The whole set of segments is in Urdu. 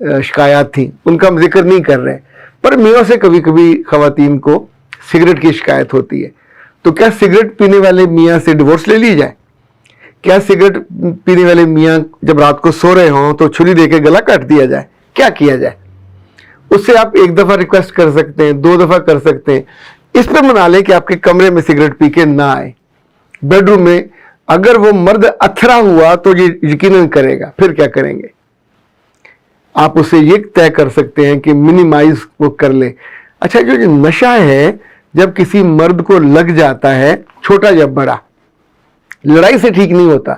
شکایات تھیں ان کا ہم ذکر نہیں کر رہے، پر میاں سے کبھی کبھی خواتین کو سگریٹ کی شکایت ہوتی ہے، تو کیا سگریٹ پینے والے میاں سے ڈیورس لے لی جائے؟ کیا سگریٹ پینے والے میاں جب رات کو سو رہے ہوں تو چھری دے کے گلا کاٹ دیا جائے؟ کیا کیا جائے؟ اس سے آپ ایک دفعہ ریکویسٹ کر سکتے ہیں، 2 دفعہ کر سکتے ہیں، اس پہ منا لیں کہ آپ کے کمرے میں سگریٹ پی کے نہ آئے، بیڈ روم میں۔ اگر وہ مرد اتھرا ہوا تو یہ یقیناً کرے گا، پھر کیا کریں گے؟ آپ اسے یہ طے کر سکتے ہیں کہ منیمائز وہ کر لے۔ اچھا، جو نشہ ہے جب کسی مرد کو لگ جاتا ہے، چھوٹا یا بڑا، لڑائی سے ٹھیک نہیں ہوتا۔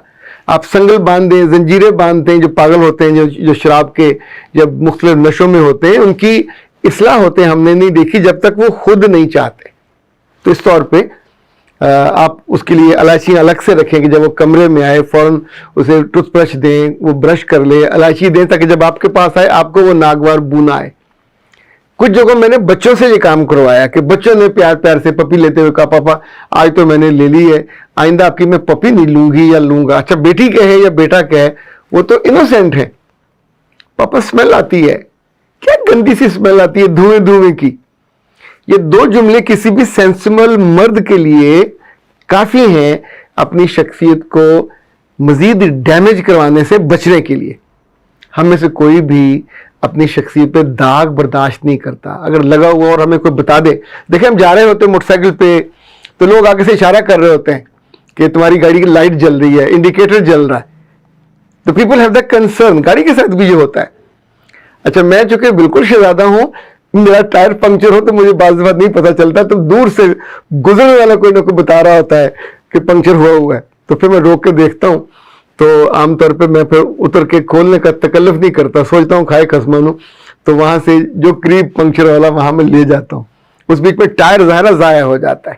آپ سنگل باندھ دیں، زنجیریں باندھتے ہیں، جو پاگل ہوتے ہیں، جو شراب کے جب مختلف نشوں میں ہوتے ہیں، ان کی اصلاح ہوتے ہیں ہم نے نہیں دیکھی جب تک وہ خود نہیں چاہتے۔ تو اس طور پہ آپ اس کے لیے الائچیاں الگ سے رکھیں کہ جب وہ کمرے میں آئے فوراً اسے ٹوتھ برش دیں، وہ برش کر لے، الائچی دیں تاکہ جب آپ کے پاس آئے آپ کو وہ ناگوار بو نہ آئے۔ کچھ جگہوں میں نے بچوں سے یہ کام کروایا کہ بچوں نے پیار پیار سے پپی لیتے ہوئے کہا پاپا آج تو میں نے لے لی ہے، آئندہ آپ کی میں پپی نہیں لوں گی یا لوں گا۔ اچھا، بیٹی کہے یا بیٹا کہے، وہ تو انوسینٹ ہے، پاپا اسمیل آتی ہے، کیا گندی سی اسمیل آتی ہے دھوئیں دھوئیں کی۔ یہ 2 جملے کسی بھی سینسبل مرد کے لیے کافی ہیں اپنی شخصیت کو مزید ڈیمیج کروانے سے بچنے کے لیے۔ ہم میں سے کوئی بھی اپنی شخصیت پہ داغ برداشت نہیں کرتا۔ اگر لگا ہوا اور ہمیں کوئی بتا دے، دیکھیں ہم جا رہے ہوتے ہیں موٹر سائیکل پہ تو لوگ آگے سے اشارہ کر رہے ہوتے ہیں کہ تمہاری گاڑی کی لائٹ جل رہی ہے، انڈیکیٹر جل رہا ہے، تو پیپل ہیو دا کنسرن۔ گاڑی کے ساتھ بھی یہ ہوتا ہے۔ اچھا، میں چونکہ بالکل شہزادہ ہوں، میرا ٹائر پنکچر ہو تو مجھے بعض دفعہ نہیں پتا چلتا، تو دور سے گزرنے والا کوئی نہ کوئی بتا رہا ہوتا ہے کہ پنکچر ہوا ہے، تو پھر میں روک کے دیکھتا ہوں۔ تو عام طور پہ میں پھر اتر کے کھولنے کا تکلف نہیں کرتا، سوچتا ہوں کھائے خسمانوں، تو وہاں سے جو قریب پنکچر والا وہاں میں لے جاتا ہوں۔ اس بیچ میں ٹائر ظاہرہ ضائع ہو جاتا ہے۔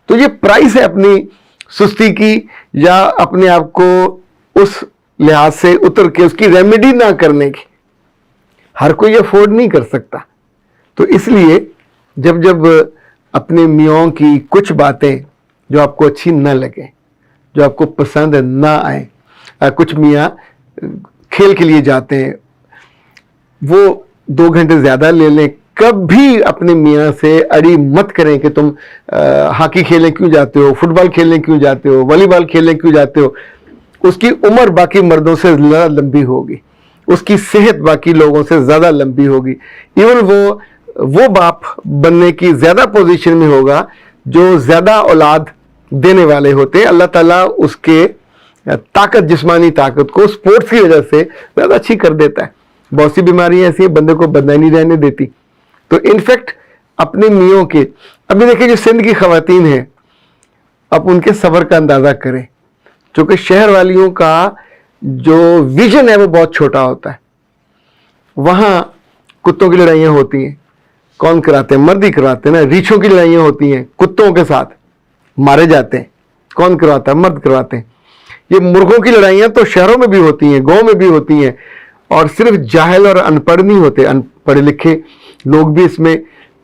تو یہ پرائس ہے اپنی سستی کی، یا اپنے آپ کو اس لحاظ سے اتر کے اس کی ریمیڈی نہ کرنے کی۔ ہر کوئی افورڈ نہیں کر سکتا، تو اس لیے جب اپنے میاں کی کچھ باتیں جو آپ کو اچھی نہ لگیں، جو آپ کو پسند نہ آئیں، کچھ میاں کھیل کے لیے جاتے ہیں، وہ 2 گھنٹے زیادہ لے لیں، کبھی اپنے میاں سے اڑی مت کریں کہ تم ہاکی کھیلنے کیوں جاتے ہو، فٹ بال کھیلنے کیوں جاتے ہو، والی بال کھیلنے کیوں جاتے ہو۔ اس کی عمر باقی مردوں سے زیادہ لمبی ہوگی، اس کی صحت باقی لوگوں سے زیادہ لمبی ہوگی، ایون وہ باپ بننے کی زیادہ پوزیشن میں ہوگا جو زیادہ اولاد دینے والے ہوتے ہیں۔ اللہ تعالیٰ اس کے طاقت، جسمانی طاقت کو سپورٹس کی وجہ سے زیادہ اچھی کر دیتا ہے۔ بہت سی بیماریاں ایسی ہیں بندے کو بدنائی نہیں رہنے دیتی۔ تو انفیکٹ اپنے میوں کے، ابھی دیکھیں جو سندھ کی خواتین ہیں، اب ان کے صبر کا اندازہ کریں، چونکہ شہر والیوں کا جو ویژن ہے وہ بہت چھوٹا ہوتا ہے۔ وہاں کتوں کی لڑائیاں ہوتی ہیں، کون کراتے ہیں؟ مرد ہی کراتے ہیں نا۔ ریچھوں کی لڑائیاں ہوتی ہیں، کتوں کے ساتھ مارے جاتے ہیں، کون کرواتا ہے؟ مرد کرواتے ہیں۔ یہ مرغوں کی لڑائیاں تو شہروں میں بھی ہوتی ہیں، گاؤں میں بھی ہوتی ہیں، اور صرف جاہل اور ان پڑھ نہیں ہوتے، ان پڑھے لکھے لوگ بھی اس میں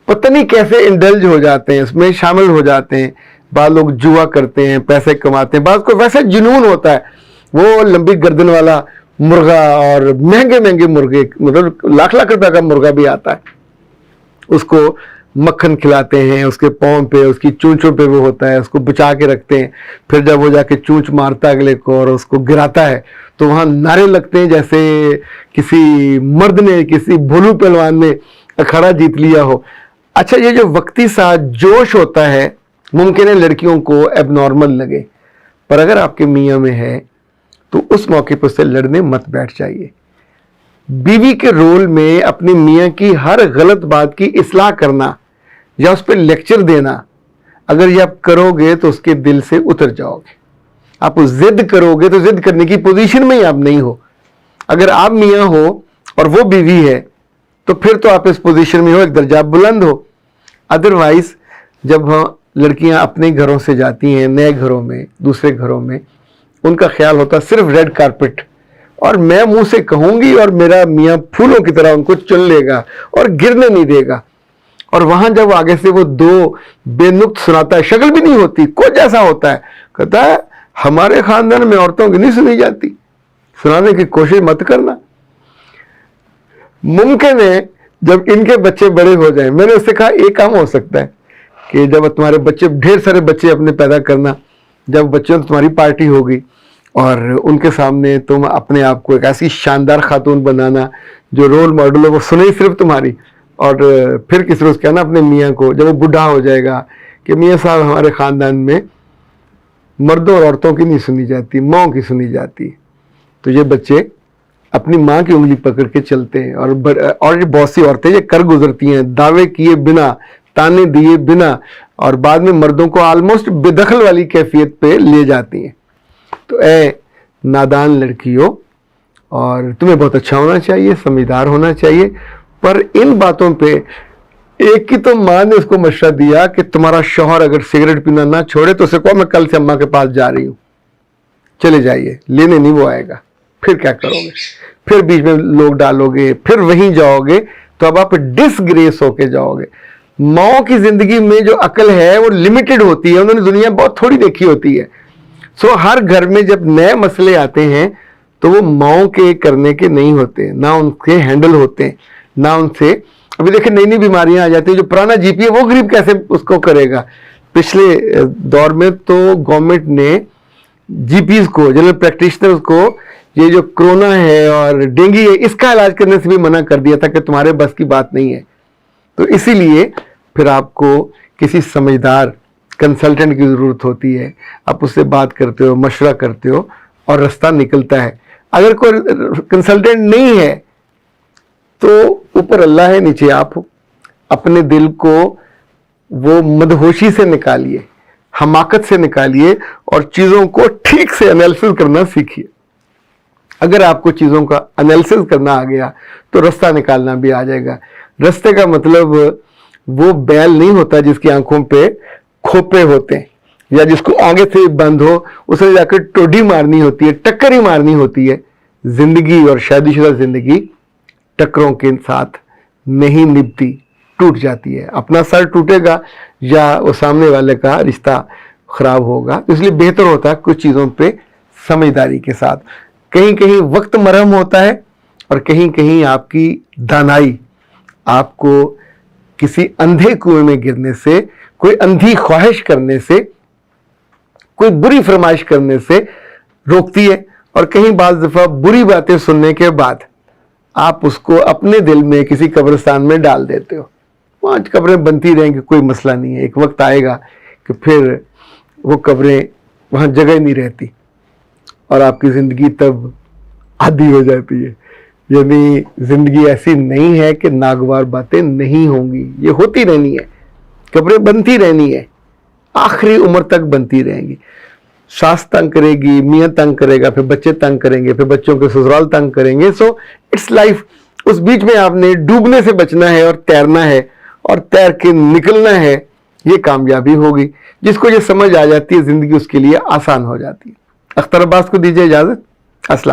پتہ نہیں کیسے انڈلج ہو جاتے ہیں، اس میں شامل ہو جاتے ہیں۔ بعض لوگ جوا کرتے ہیں، پیسے کماتے ہیں، بعض کو ویسے جنون ہوتا ہے، وہ لمبی گردن والا مرغا اور مہنگے مہنگے مرغے، مطلب لاکھ لاکھ روپے کا مرغا بھی آتا ہے، اس کو مکھن کھلاتے ہیں، اس کے پاؤں پہ، اس کی چونچوں پہ وہ ہوتا ہے، اس کو بچا کے رکھتے ہیں، پھر جب وہ جا کے چونچ مارتا ہے اگلے کو اور اس کو گراتا ہے تو وہاں نعرے لگتے ہیں جیسے کسی مرد نے، کسی بھولو پہلوان نے اکھاڑا جیت لیا ہو۔ اچھا، یہ جو وقتی سا جوش ہوتا ہے ممکن ہے لڑکیوں کو ایب نارمل لگے، پر اگر آپ کے میاں میں ہے تو اس موقع پر سے لڑنے مت بیٹھ جائیے۔ بیوی کے رول میں اپنے میاں کی ہر غلط بات کی اصلاح کرنا یا اس پہ لیکچر دینا، اگر یہ آپ کرو گے تو اس کے دل سے اتر جاؤ گے۔ آپ ضد کرو گے تو ضد کرنے کی پوزیشن میں ہی آپ نہیں ہو۔ اگر آپ میاں ہو اور وہ بیوی ہے تو پھر تو آپ اس پوزیشن میں ہو، ایک درجہ بلند ہو۔ ادروائز جب لڑکیاں اپنے گھروں سے جاتی ہیں نئے گھروں میں، دوسرے گھروں میں، ان کا خیال ہوتا صرف ریڈ کارپٹ، اور میں منہ سے کہوں گی اور میرا میاں پھولوں کی طرح ان کو چن لے گا اور گرنے نہیں دے گا۔ اور وہاں جب آگے سے وہ 2 بے نقط سناتا ہے، شکل بھی نہیں ہوتی، کچھ ایسا ہوتا ہے، کہتا ہے ہمارے خاندان میں عورتوں کی نہیں سنی جاتی، سنانے کی کوشش مت کرنا۔ ممکن ہے جب ان کے بچے بڑے ہو جائیں. میں نے اس سے کہا ایک کام ہو سکتا ہے کہ جب تمہارے بچے, ڈھیر سارے بچے اپنے پیدا کرنا, جب بچوں میں تمہاری پارٹی ہوگی اور ان کے سامنے تم اپنے آپ کو ایک ایسی شاندار خاتون بنانا جو رول ماڈل ہو, وہ سنے صرف تمہاری, اور پھر کسی روز کہنا اپنے میاں کو جب وہ بوڑھا ہو جائے گا کہ میاں صاحب ہمارے خاندان میں مردوں اور عورتوں کی نہیں سنی جاتی, ماؤں کی سنی جاتی. تو یہ بچے اپنی ماں کی انگلی پکڑ کے چلتے ہیں, اور یہ بہت سی عورتیں یہ کر گزرتی ہیں دعوے کیے بنا, تانے دیے بنا, اور بعد میں مردوں کو آلموسٹ بے دخل والی کیفیت پہ لے جاتی ہیں. تو اے نادان لڑکیوں, اور تمہیں بہت اچھا ہونا چاہیے, سمجھدار ہونا چاہیے, پر ان باتوں پہ ایک کی تو ماں نے اس کو مشورہ دیا کہ تمہارا شوہر اگر سگریٹ پینا نہ چھوڑے تو اسے کہو میں کل سے اماں کے پاس جا رہی ہوں, چلے جائیے, لینے نہیں وہ آئے گا. پھر کیا کرو گے؟ پھر بیچ میں لوگ ڈالو گے, پھر وہیں جاؤ گے تو اب آپ ڈس گریس ہو کے جاؤ گے. ماؤں کی زندگی میں جو عقل ہے وہ لمیٹڈ ہوتی ہے, انہوں نے دنیا بہت تھوڑی دیکھی ہوتی ہے. سو ہر گھر میں جب نئے مسئلے آتے ہیں تو وہ ماؤں کے کرنے کے نہیں ہوتے, نہ ان کے ہینڈل ہوتے, نہ ان سے. ابھی دیکھیں نئی نئی بیماریاں آ جاتی ہیں, جو پرانا جی پی ہے وہ غریب کیسے اس کو کرے گا. پچھلے دور میں تو گورنمنٹ نے جی پیز کو, جنرل پریکٹیشنرز کو, یہ جو کرونا ہے اور ڈینگی ہے اس کا علاج کرنے سے بھی منع کر دیا تھا کہ تمہارے بس کی بات نہیں ہے. تو اسی لیے پھر آپ کو کسی سمجھدار کنسلٹنٹ کی ضرورت ہوتی ہے. آپ اس سے بات کرتے ہو, مشورہ کرتے ہو, اور رستہ نکلتا ہے. اگر کوئی کنسلٹنٹ نہیں ہے تو اوپر اللہ ہے, نیچے آپ ہو. اپنے دل کو وہ مدہوشی سے نکالیے, حماقت سے نکالیے, اور چیزوں کو ٹھیک سے انالیسس کرنا سیکھیے. اگر آپ کو چیزوں کا انالیسس کرنا آ گیا تو رستہ نکالنا بھی آ جائے گا. رستے کا مطلب وہ بیل نہیں ہوتا جس کی آنکھوں پہ کھوپے ہوتے ہیں, یا جس کو آگے سے بند ہو اسے جا کے ٹوڈی مارنی ہوتی ہے, ٹکر ہی مارنی ہوتی ہے. زندگی اور شادی شدہ زندگی ٹکروں کے ساتھ نہیں نبھتی, ٹوٹ جاتی ہے. اپنا سر ٹوٹے گا یا وہ سامنے والے کا رشتہ خراب ہوگا. اس لیے بہتر ہوتا ہے کچھ چیزوں پہ سمجھداری کے ساتھ. کہیں کہیں وقت مرہم ہوتا ہے, اور کہیں کہیں آپ کی دانائی آپ کو کسی اندھے کنویں میں گرنے سے, کوئی اندھی خواہش کرنے سے, کوئی بری فرمائش کرنے سے روکتی ہے. اور کہیں بعض دفعہ بری باتیں سننے کے بعد آپ اس کو اپنے دل میں کسی قبرستان میں ڈال دیتے ہو. وہاں قبریں بنتی رہیں گی, کوئی مسئلہ نہیں ہے. ایک وقت آئے گا کہ پھر وہ قبریں وہاں جگہ ہی نہیں رہتی, اور آپ کی زندگی تب عادی ہو جاتی ہے. یعنی زندگی ایسی نہیں ہے کہ ناگوار باتیں نہیں ہوں گی, یہ ہوتی رہنی ہے. قبریں بنتی رہنی ہے, آخری عمر تک بنتی رہیں گی. ساس تنگ کرے گی, میاں تنگ کرے گا, پھر بچے تنگ کریں گے, پھر بچوں کے سسرال تنگ کریں گے. So it's life. اس بیچ میں آپ نے ڈوبنے سے بچنا ہے اور تیرنا ہے, اور تیر کے نکلنا ہے. یہ کامیابی ہوگی. جس کو یہ سمجھ آ جاتی ہے زندگی اس کے لیے آسان ہو جاتی ہے. اختر عباس کو دیجیے اجازت. السلام.